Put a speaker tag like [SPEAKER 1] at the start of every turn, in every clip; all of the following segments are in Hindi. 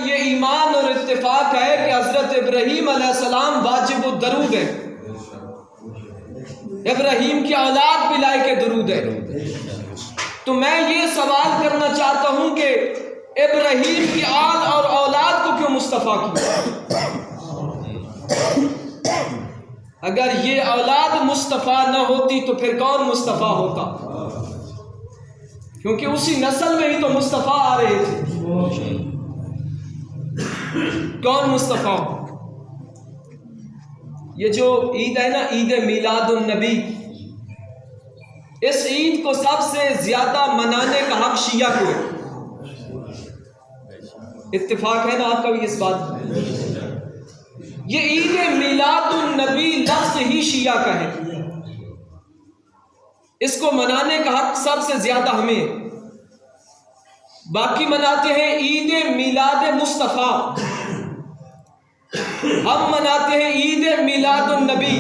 [SPEAKER 1] ये ईमान और इत्तेफाक है कि हजरत इब्राहीम अलैहिस्सलाम वाजिब दरूद है। इब्राहीम की औलाद भी लायक दरूद है। तो मैं ये सवाल करना चाहता हूं कि इब्राहीम की आल और औलाद को क्यों मुस्तफ़ा किया? अगर ये औलाद मुस्तफ़ा न होती तो फिर कौन मुस्तफ़ा होता? क्योंकि उसी नस्ल में ही तो मुस्तफ़ा आ रहे थे। कौन मुस्तफ़ा? ये जो ईद है ना, ईद मिलादुन नबी, इस ईद को सबसे ज्यादा मनाने का हक शिया को है। इत्तेफाक है ना आपका भी इस बात? ये ईद मिलादुन नबी लफ्ज़ ही शिया का है। इसको मनाने का हक सबसे ज्यादा हमें। बाकी मनाते हैं ईद मिलाद मुस्तफ़ा, हम मनाते हैं ईद मिलादुन नबी।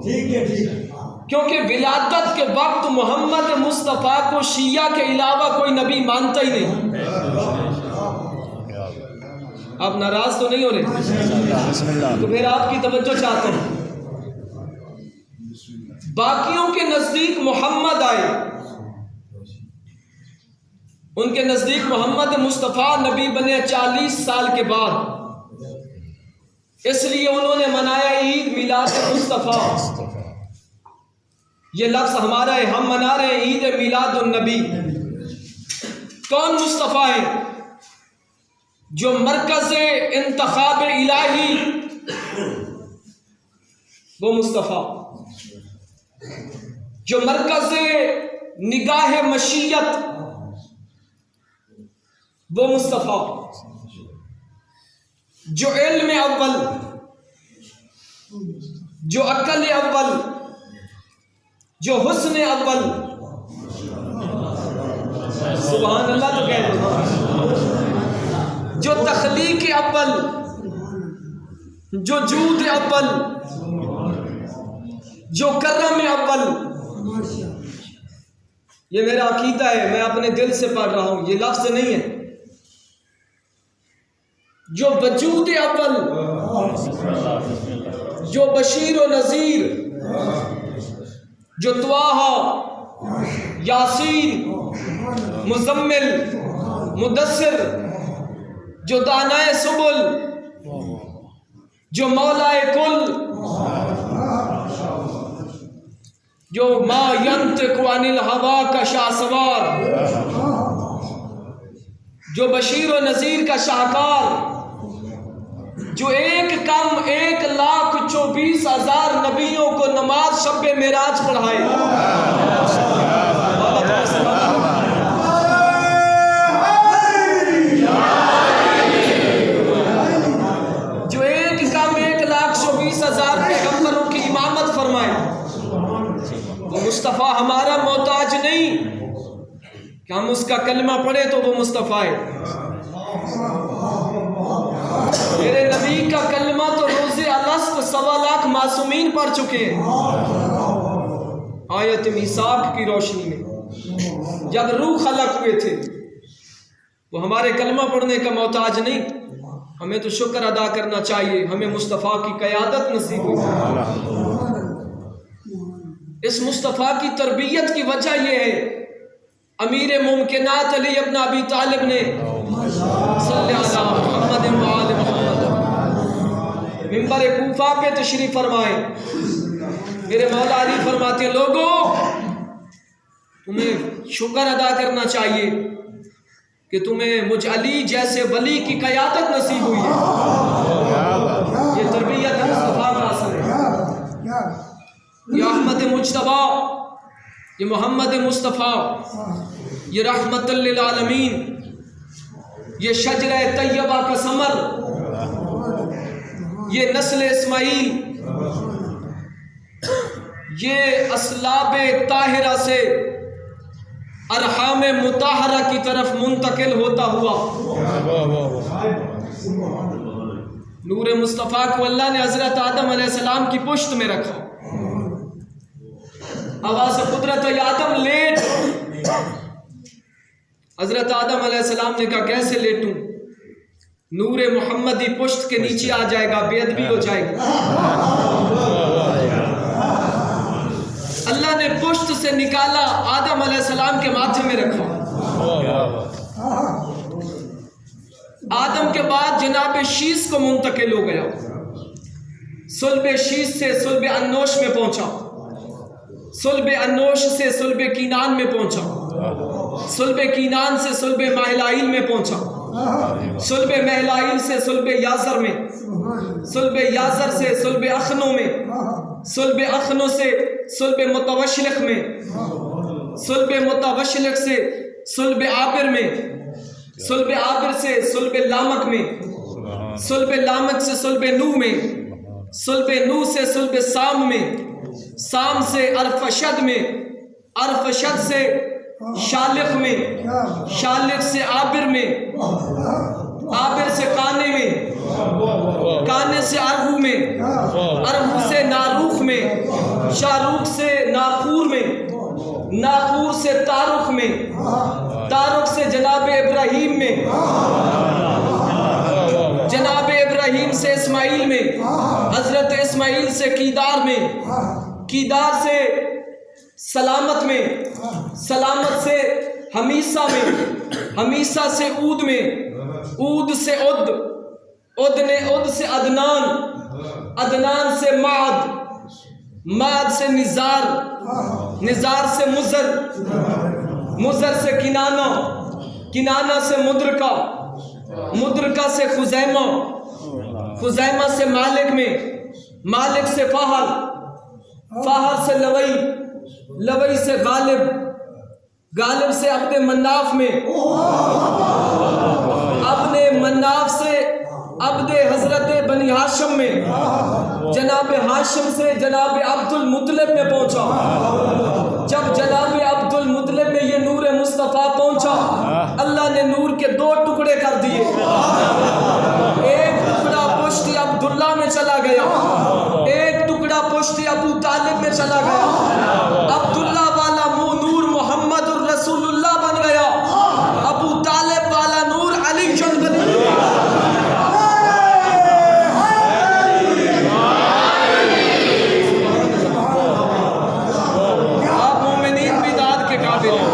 [SPEAKER 1] ठीक है, ठीक है। क्योंकि विलादत के वक्त मोहम्मद मुस्तफ़ा को शिया के अलावा कोई नबी मानता ही नहीं। आप नाराज तो नहीं हो रहे? तो फिर आपकी तवज्जो चाहता हूं। बाकियों के नजदीक मोहम्मद आए, उनके नजदीक मोहम्मद मुस्तफ़ा नबी बने 40 साल के बाद, इसलिए उन्होंने मनाया ईद मिलाद मुस्तफ़ा। ये लफ्ज़ हमारा है, हम मना रहे हैं ईद मिलादुन नबी। कौन मुस्तफ़ा है? जो मरकज़ इंतखाब इलाही, वो मुस्तफ़ा। जो मरकज़ निगाह मशीयत, वो मुस्तफ़ा। जो इल्म अव्वल, जो अक्ल अव्वल, जो हुस्न अव्वल, सुभान अल्लाह तो कह दो, जो तख्लीक अव्वल, जो जूद अव्वल, जो करम अव्वल। ये मेरा अकीदा है, मैं अपने दिल से पढ़ रहा हूं, ये लफ्ज़ नहीं है। जो वजूद अव्वल, जो बशीर व नज़ीर, जो त्वाहा, यासीन, मुज़म्मिल, मुदस्सिर, जो दानाए सुबुल, जो मौलाए कुल, जो मा यंतिक़ु अनिल हवा का शाहसवार, जो बशीर व नज़ीर का शाहकार, जो एक कम 1,24,000 नबियों को नमाज शब मेराज पढ़ाए। जो एक कम 1,24,000 पैगंबरों की इमामत फरमाए। वो मुस्तफ़ा हमारा मोहताज नहीं कि हम उसका कलमा पढ़े तो वो मुस्तफ़ा है। मेरे नबी का कलमा तो रोज़े अलस्त 1.25 लाख मासूमीन पढ़ चुके हैं। आयत मीसाक की रोशनी में जब रूह खलक हुए थे, वो हमारे कलमा पढ़ने का मोहताज नहीं। हमें तो शुक्र अदा करना चाहिए, हमें मुस्तफ़ा की क़यादत नसीब हुई। इस मुस्तफ़ा की तरबियत की वजह यह है, अमीर मुमकिनात अली इब्न अबी तालिब ने मिंबर कूफा पे तशरीफ फरमाए। मेरे मौला अली फरमाते, लोगों तुम्हें शुक्र अदा करना चाहिए कि तुम्हें मुझ अली जैसे वली की क़यादत नसीब हुई है। ये तरबियत मुस्तफ़ा का असर है। ये अहमद मुज्तबा, ये मोहम्मद मुस्तफ़ा, ये रहमतुल लिल आलमीन, ये शजरा तैयबा का समर, ये नस्ल इस्माइल, ये असलाब ताहिरा से अरहाम मुताहरा की तरफ मुंतकिल होता हुआ नूर मुस्तफ़ा को अल्लाह ने हज़रत आदम अलैहिस्सलाम की पुश्त में रखा। आवाज़ कुदरत आदम लेट हजरत आदम अलैहिस्सलाम ने कहा कैसे लेटूं? नूरे मोहम्मदी पुश्त के नीचे आ जाएगा, बेअदबी हो जाएगी। अल्लाह ने पुश्त से निकाला, आदम अलैहिस्सलाम के माथे में रखा। आदम के बाद जनाब शीस को मुंतकिल हो गया, सुल्ब शीस से सुल्ब अन्नोश में पहुंचा, सुल्ब अन्नोश से सुल्ब कीनान में पहुंचा, सुल्ब कीनान से सुल्ब महलाइल में पहुंचा, सुल्ब महलाइल से सुल्ब याजर में, सुल्ब याजर से सुल्ब अखनों में, सुल्ब अखनों से सुल्ब मुतवश्शिलक में, सुल्ब मुतवश्शिलक से सुल्ब आबिर में, सुल्ब आबिर से सुल्ब लामक में, सुल्ब लामक से सुल्ब नू में, सुल्ब नू से सुल्ब साम में, साम से अरफशद में, अरफशद से शालिक में, शालिक से आबिर में, आबिर से काने में, काने से अरहू में, अरहू से नारूख में, शाहरुख से नाखूर में, नाखूर से तारुख में, तारुख से जनाब इब्राहीम में, जनाब इब्राहीम से इस्माइल में, हजरत इस्माइल से कीदार में, कीदार से सलामत में, सलामत से हमीसा में, हमीसा से ऊद में, ऊद से उद, उद ने उद से अदनान, अदनान से माद, माद से निज़ार, निज़ार से मुज़र, मुज़र से किनाना, किनाना से मुद्रका, मुद्रका से खुज़ैमा, खुज़ैमा से मालिक में, मालिक से फ़हर, फ़हर से लवई, लवई से गालिब, गालिब से अपने मन्नाफ में, अपने मन्नाफ से अब्दे हजरत बनी हाशिम में, जनाब हाशिम से जनाब अब्दुल मुतलिब में पहुंचा। जब जनाब अब्दुल मुतलिब में ये नूर मुस्तफ़ा पहुंचा, अल्लाह ने नूर के दो टुकड़े कर दिए। एक टुकड़ा पुश्ती अब्दुल्ला में चला गया, एक टुकड़ा पुश्ती अबू तालिब में चला गया। अब्दुल्ला वाला नूर मोहम्मद रसूलुल्लाह बन गया, अबू तालिब वाला नूर अली जन बन गया। आप मोमिनीन भी दाद के काबिल हैं,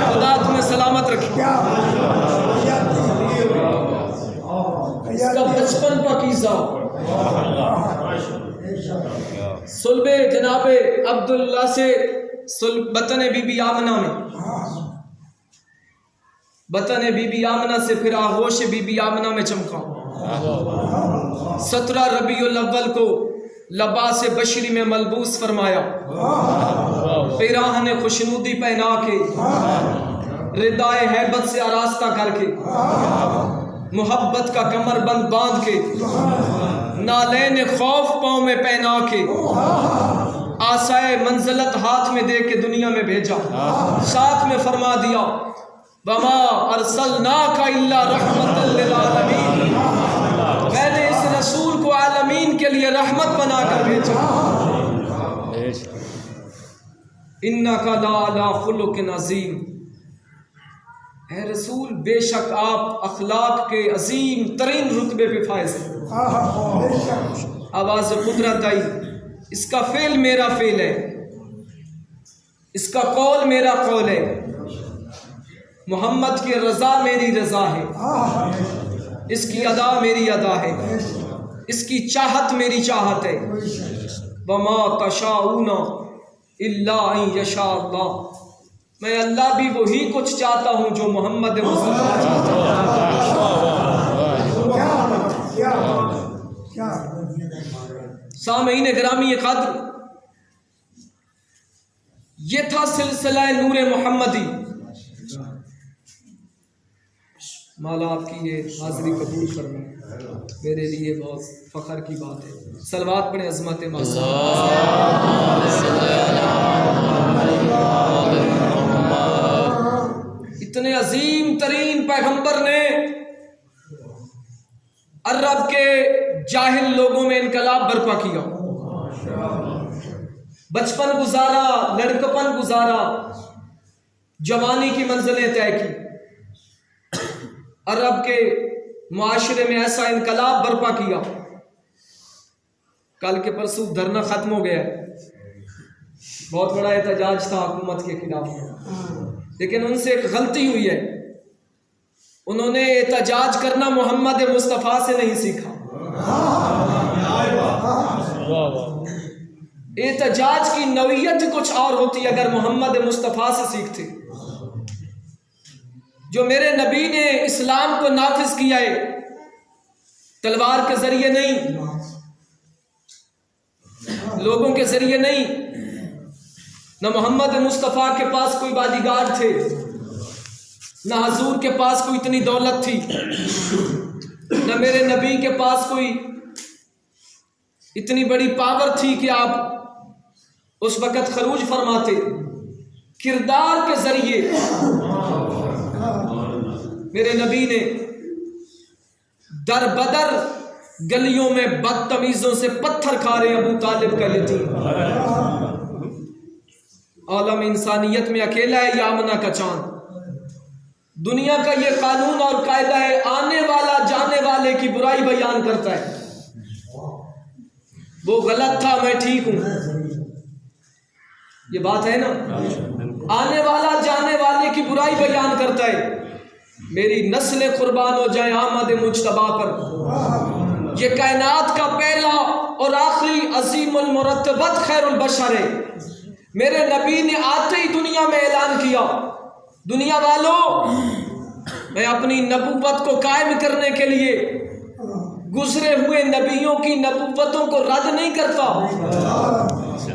[SPEAKER 1] खुदा तुम्हें सलामत रखे। इसका बचपन पाकीज़ा, सुल्बे जनाबे अब्दुल्ला से बतन बीबी आमना में, बतन बीबी आमना से फिर आगोश बीबी आमना में चमका। 17 रबीउल अव्वल को लबास बशरी में मलबूस फरमाया, पिराह ने खुशनुदी पहना के, रिदाए हैबत से आरास्ता करके, मोहब्बत का कमरबंद बांध के, नालैन खौफ पाँव में पहना के, आसाए मंजिलत हाथ में दे के दुनिया में भेजा। साथ में फरमा दिया, वमा अरसलनाका इल्ला रहमतल लिल आलमीन, मैंने इस रसूल को आलमीन के लिए रहमत बनाकर भेजा। इन्नका लअला खुलुकिन अज़ीम, है रसूल बेशक आप अखलाक के अजीम तरीन रुतबे पे फायज हैं। आवाज़ कुदरत आई, इसका फेल मेरा फेल है, इसका कौल मेरा कौल है, मोहम्मद की रज़ा मेरी रज़ा है, इसकी अदा मेरी अदा है, इसकी चाहत मेरी चाहत है। वमा तशाऊना इल्ला अन यशा अल्लाह, मैं अल्लाह भी वही कुछ चाहता हूँ जो मोहम्मद मुस्तफ़ा चाहता है। सामईन गिरामी क़द्र, ये था सिलसिला नूर मोहम्मदी। मौला आपकी ये हाज़िरी कबूल करना मेरे लिए बहुत फ़ख्र की बात है। सलवात पढ़े अज़मत इतने अजीम तरीन पैगंबर ने अरब के जाहिल लोगों में इनकलाब बर्पा किया, बचपन गुजारा, लड़कपन गुजारा, जवानी की मंजिलें तय की, अरब के मुआशरे में ऐसा इनकलाब बर्पा किया, कल के परसों धरना खत्म हो गया, बहुत बड़ा एहतजाज था हुकूमत के खिलाफ, लेकिन उनसे एक गलती हुई है, उन्होंने एहतजाज करना मोहम्मद मुस्तफ़ा से नहीं सीखा। एहतजाज की नौइयत कुछ और होती अगर मोहम्मद मुस्तफ़ा से सीखते। जो मेरे नबी ने इस्लाम को नाफिज किया है तलवार के जरिए नहीं, लोगों के जरिए नहीं, न मोहम्मद मुस्तफ़ा के पास कोई बॉडीगार्ड थे, न हजूर के पास कोई इतनी दौलत थी, न मेरे नबी के पास कोई इतनी बड़ी पावर थी कि आप उस वक़्त खरूज फरमाते। किरदार के जरिए मेरे नबी ने दर बदर गलियों में बदतमीजों से पत्थर खा रहे अबू तालिब का यतीम, आलम इंसानियत में अकेला है यामना का चांद। दुनिया का ये कानून और कायदा है, आने वाला जाने वाले की बुराई बयान करता है, वो गलत था मैं ठीक हूं, ये बात है ना। आने वाला जाने वाले की बुराई बयान करता है, मेरी नस्लें कुर्बान हो जाए आमद मुज्तबा पर। ये कायनात का पहला और आखिरी अजीमुल मुरत्तबत खैरुल बशर है। मेरे नबी ने आते ही दुनिया में ऐलान किया, दुनिया वालों मैं अपनी नबूवत को कायम करने के लिए गुजरे हुए नबियों की नबूवतों को रद्द नहीं करता,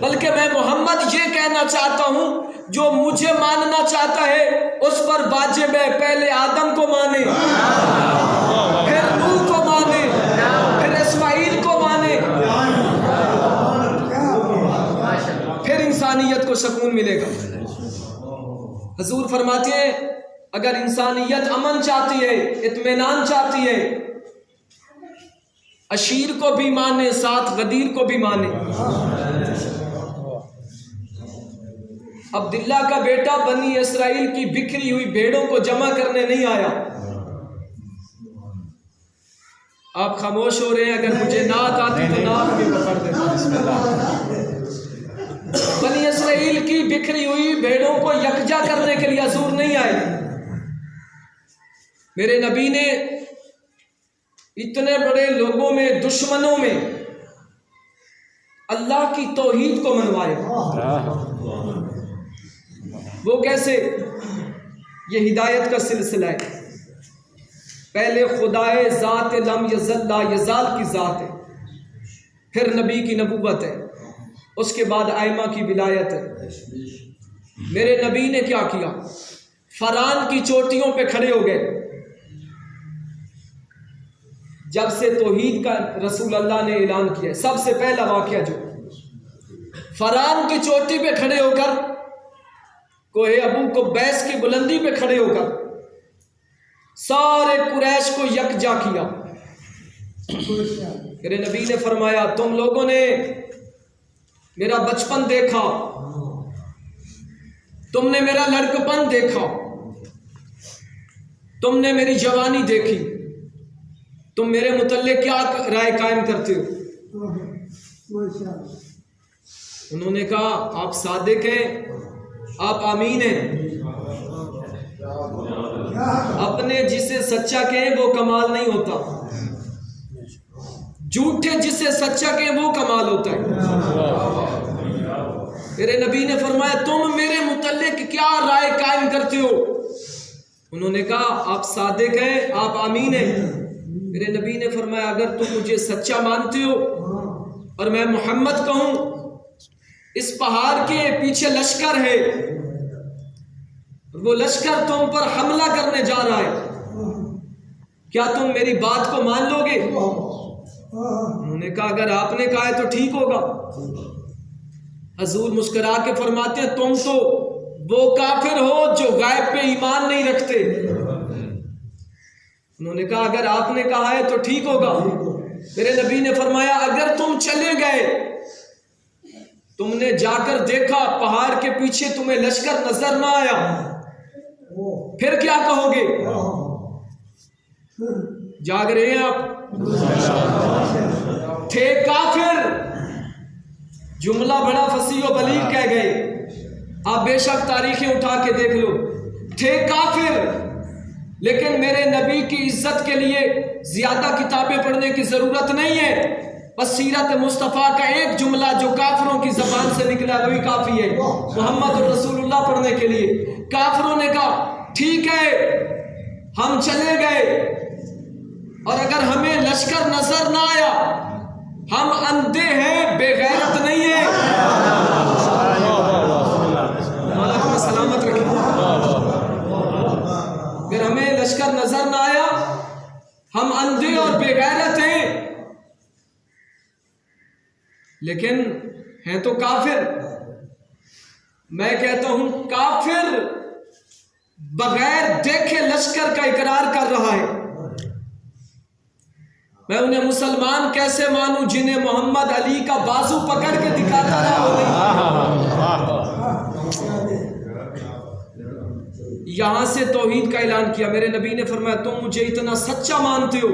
[SPEAKER 1] बल्कि मैं मोहम्मद ये कहना चाहता हूं, जो मुझे मानना चाहता है उस पर वाजिब है पहले आदम को माने, फिर नूह को माने, फिर इस्माइल को माने, फिर इंसानियत को सुकून मिलेगा। हजूर फरमाते हैं अगर इंसानियत अमन चाहती है, इत्मीनान चाहती है, अशीर को भी माने साथ गदीर को भी माने। अब्दुल्ला का बेटा बनी इसराइल की बिखरी हुई भेड़ों को जमा करने नहीं आया। आप खामोश हो रहे हैं, अगर मुझे नात आती तो नात भी पकड़ देता। बनी इसराइल की बिखरी हुई भेड़ों को यकजा करने के लिए हजूर नहीं आए। मेरे नबी ने इतने बड़े लोगों में, दुश्मनों में अल्लाह की तौहीद को मनवाया। वो कैसे? ये हिदायत का सिलसिला है। पहले खुदाए ज़ात लम यज़ल ला यज़ाल की ज़ात है, फिर नबी की नबूवत है, उसके बाद आइमा की विलायत है। मेरे नबी ने क्या किया? फरान की चोटियों पे खड़े हो गए। जब से तौहीद का रसूल अल्लाह ने ऐलान किया, सबसे पहला वाक़या जो फरान की चोटी पे खड़े होकर, कोहे अबू को बैस की बुलंदी पे खड़े होकर सारे कुरैश को यकजा किया। मेरे नबी ने फरमाया तुम लोगों ने मेरा बचपन देखा, तुमने मेरा लड़कपन देखा, तुमने मेरी जवानी देखी, तुम मेरे मुतल्लिक क्या राय कायम करते हो? उन्होंने कहा आप सादिक हैं, आप आमीन हैं। अपने जिसे सच्चा कहें वो कमाल नहीं होता, झूठे जिसे सच्चा कहें वो कमाल होता है। मेरे नबी ने फरमाया तुम मेरे मुतल्लिक क्या राय कायम करते हो? उन्होंने कहा आप सादिक हैं, आप आमीन हैं। मेरे नबी ने फरमाया अगर तुम मुझे सच्चा मानते हो और मैं मोहम्मद कहूं, इस पहाड़ के पीछे लश्कर है, वो लश्कर तुम पर हमला करने जा रहा है, क्या तुम मेरी बात को मान लोगे? उन्होंने कहा अगर आपने कहा है तो ठीक होगा। हजूर मुस्कुरा के फरमाते हैं तुम तो वो काफिर हो जो गायब पे ईमान नहीं रखते। उन्होंने कहा अगर आपने कहा है तो ठीक होगा। मेरे नबी ने फरमाया अगर तुम चले गए, तुमने जाकर देखा पहाड़ के पीछे तुम्हें लश्कर नजर ना आया, फिर क्या कहोगे? जाग रहे हैं आप? थे काफिर, जुमला बड़ा फसीह व बलीग कह गए। आप बेशक तारीखें उठा के देख लो, थे काफिर, लेकिन मेरे नबी की इज्जत के लिए ज्यादा किताबें पढ़ने की जरूरत नहीं है। बस सीरत मुस्तफ़ा का एक जुमला जो काफिरों की जबान से निकला वही काफी है, मोहम्मद रसूलुल्लाह पढ़ने के लिए। काफिरों ने कहा ठीक है हम चले गए, और अगर हमें लश्कर नजर ना आया, हम अंधे हैं, बेगैरत नहीं है। मौला सलामत रखे। अगर हमें लश्कर नजर ना आया, हम अंधे और बेगैरत हैं, लेकिन हैं तो काफिर। मैं कहता हूं काफिर बगैर देखे लश्कर का इकरार कर रहा है। मैं उन्हें मुसलमान कैसे मानूं जिन्हें मोहम्मद अली का बाजू पकड़ के दिखाता रहा हो। यहां से तौहीद का ऐलान किया। मेरे नबी ने फरमाया तुम मुझे इतना सच्चा मानते हो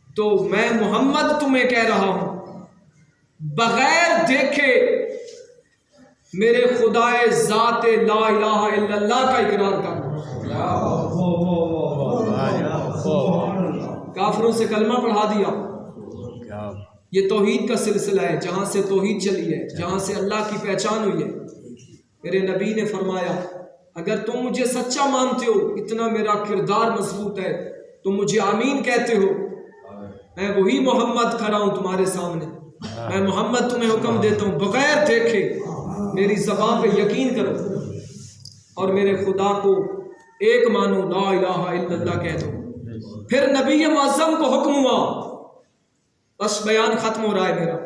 [SPEAKER 1] तो मैं मोहम्मद तुम्हें कह रहा हूं, बगैर देखे मेरे खुदाए ज़ात ला इलाहा इल्लल्लाह का इकरार कर। काफिरों से कलमा पढ़ा दिया। ये तौहीद का सिलसिला है, जहां से तौहीद चली है, जहां से अल्लाह की पहचान हुई है। मेरे नबी ने फरमाया अगर तुम मुझे सच्चा मानते हो, इतना मेरा किरदार मजबूत है, तुम मुझे आमीन कहते हो, मैं वही मोहम्मद खड़ा हूं तुम्हारे सामने। मैं मोहम्मद तुम्हें हुक्म देता हूं बगैर देखे मेरी ज़बान पे यकीन करो और मेरे खुदा को एक मानो, ला इलाहा इल्लल्लाह कह दो। फिर नबी मुअज़्ज़म को हुक्म हुआ, बस बयान खत्म हो रहा है मेरा,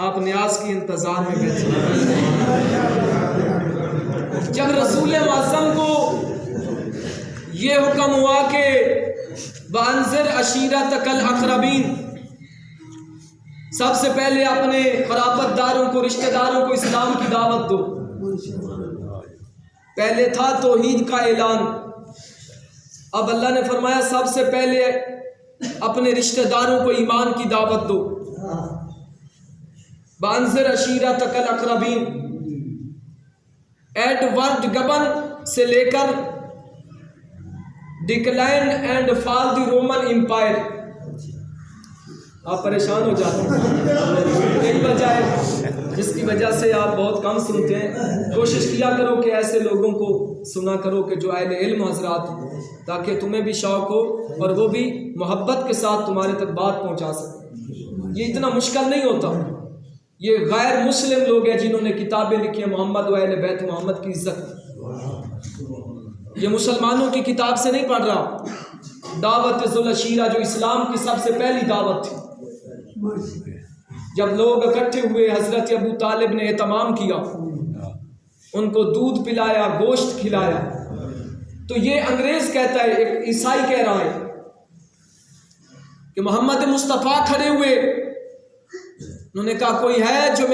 [SPEAKER 1] आप न्याज की इंतजार में बैठे। जब रसूल मुअज़्ज़म को ये हुक्म हुआ कि वअन्ज़िर अशीरतकल अक़रबीन, सबसे पहले अपने खराबतदारों को, रिश्तेदारों को इस्लाम की दावत दो। पहले था तौहीद का ऐलान, अब अल्लाह ने फरमाया सबसे पहले अपने रिश्तेदारों को ईमान की दावत दो। वअन्ज़िर अशीरतकल अक़रबीन, एडवर्ड गबन से लेकर decline and fall the Roman empire. आप परेशान हो जाते हैं, यही वजह है जिसकी वजह से आप बहुत कम सुनते हैं। कोशिश किया करो कि ऐसे लोगों को सुना करो कि जो अहले इल्म हज़रात, ताकि तुम्हें भी शौक़ हो और वो भी मोहब्बत के साथ तुम्हारे तक बात पहुंचा सके। ये इतना मुश्किल नहीं होता। ये गैर मुस्लिम लोग हैं जिन्होंने किताबें लिखी हैं मोहम्मद व अहले बैत मोहम्मद की इज्जत। ये मुसलमानों की किताब से नहीं पढ़ रहा। दावत ज़ुल अशीरा जो इस्लाम की सबसे पहली दावत थी, जब लोग इकट्ठे हुए, हजरत अबू तालिब ने एहतमाम किया, उनको दूध पिलाया, गोश्त खिलाया। तो ये अंग्रेज कहता है, एक ईसाई कह रहा है कि मोहम्मद मुस्तफ़ा खड़े हुए, उन्होंने कहा कोई है जो